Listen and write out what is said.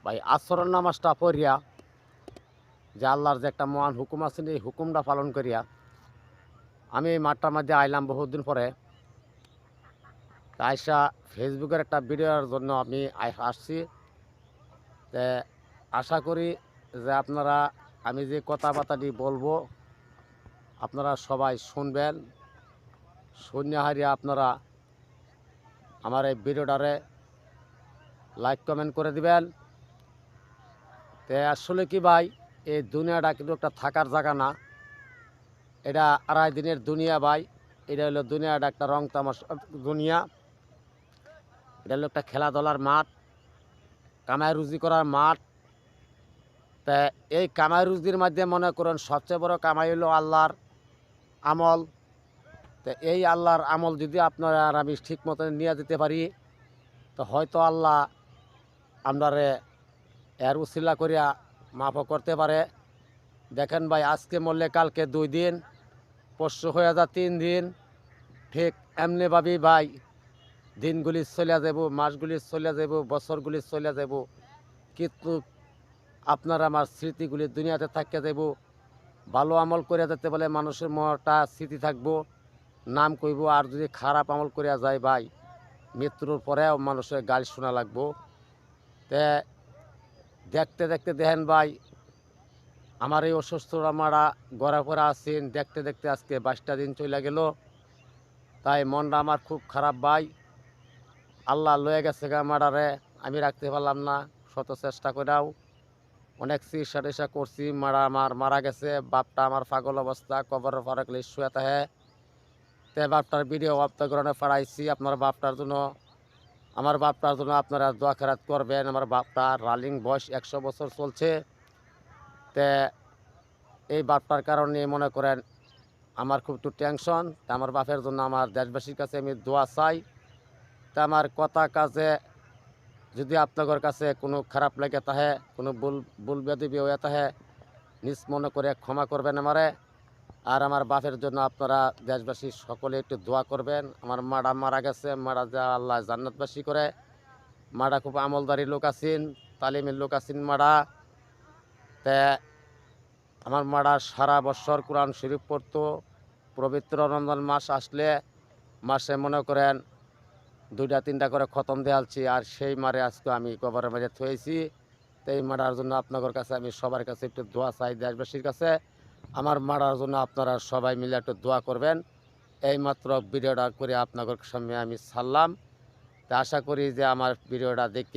ভাই আসরের নামাজটা পড়িয়া যে আল্লাহর যে একটা মহান হুকুম আছে এই হুকুমটা পালন করিয়া আমি এই মাঠটার মধ্যে আইলাম বহুদিন পরে। তা আইসা ফেসবুকের একটা ভিডিওর জন্য আমি আসছি। তে আশা করি যে আপনারা আমি যে কথাবার্তাটি বলবো আপনারা সবাই শুনবেন। শুনে হারিয়ে আপনারা আমার এই ভিডিওটারে লাইক কমেন্ট করে দিবেন। তে আসলে কি ভাই, এই দুনিয়াটা কিন্তু একটা থাকার জায়গা না, এটা আড়াই দিনের দুনিয়া ভাই। এটা হলো দুনিয়াটা একটা রং তামাশা দুনিয়া। এটা হলো একটা খেলাধুলার মাঠ, কামাই রুজি করার মাঠ। তা এই কামাই রুজির মধ্যে মনে করেন সবচেয়ে বড় কামাই হলো আল্লাহর আমল। তো এই আল্লাহর আমল যদি আপনারা আর আমি ঠিক মতো নিয়ে যেতে পারি তো হয়তো আল্লাহ আপনারে এর উসিলা করিয়া মাফও করতে পারে। দেখেন ভাই, আজকে মরলে কালকে 2 দিন, পরশু হয়ে যা 3 দিন। ঠিক এমনিভাবেই ভাই দিনগুলি চলে যাব, মাসগুলি চলে যাব, বছরগুলি চলে যাব, কিন্তু আপনার আমার স্মৃতিগুলি দুনিয়াতে থাকিয়া যাব। ভালো আমল করিয়া যেতে বলে মানুষের মনটা স্মৃতি থাকবো, নাম কইব। আর যদি খারাপ আমল করিয়া যায় ভাই, মৃত্যুর পরেও মানুষের গালি শোনা লাগবো। তে দেখতে দেখতে দেখেন ভাই, আমার এই অসুস্থ মারা গড়া পড়া আছেন, দেখতে দেখতে আজকে 22টা দিন চলে গেল। তাই মনটা আমার খুব খারাপ ভাই। আল্লাহ লয়ে গেছে গা মারারে, আমি রাখতে পারলাম না। শত চেষ্টা করেও অনেক চিকিৎসা টিসা করছি, মারা আমার মারা গেছে। বাপটা আমার পাগল অবস্থা, কবরের ফারাকলে শুয়ে থাকে। তে বাপটার ভিডিও আপনার পাঠাইছি। আপনার বাপটার জন্য আমার বাপটার জন্য আপনারা দোয়া খেরাত করবেন। আমার বাপটার রানিং বয়স 100 বছর চলছে। তে এই বাপটার কারণে মনে করেন আমার খুব একটু টেনশন। তা আমার বাপের জন্য আমার দেশবাসীর কাছে আমি দোয়া চাই। তা আমার কথা কাজে যদি আপনাদের কাছে কোনো খারাপ লাগে তাহে, কোনো ভুল বেয়াদবি হয়ে তাহে, নিজ মনে করে ক্ষমা করবেন আমারে। আর আমার বাপের জন্য আপনারা দেশবাসী সকলে একটু দোয়া করবেন। আমার মারা মারা গেছে, মারা যা আল্লাহ জান্নাতবাসী করে। মারা খুব আমলদারি লোক আছেন, তালিমের লোক আছেন মারা। তে আমার মারা সারা বছর কোরআন শরীফ পড়তো। পবিত্র রমজান মাস আসলে মাসে মনে করেন 2টা 3টা করে খতম দেয়ালছি। আর সেই মারে আজকে আমি কবরের মাঝে থুয়েছি। তো এই মারার জন্য আপনাদের কাছে আমি সবার কাছে একটু দোয়া চাই, দেশবাসীর কাছে। আমার মারার জন্য আপনারা সবাই মিলে একটু দোয়া করবেন। এইমাত্র ভিডিওটা করে আপনাদের সামনে আমি ছাড়লাম। তা আশা করি যে আমার ভিডিওটা দেখে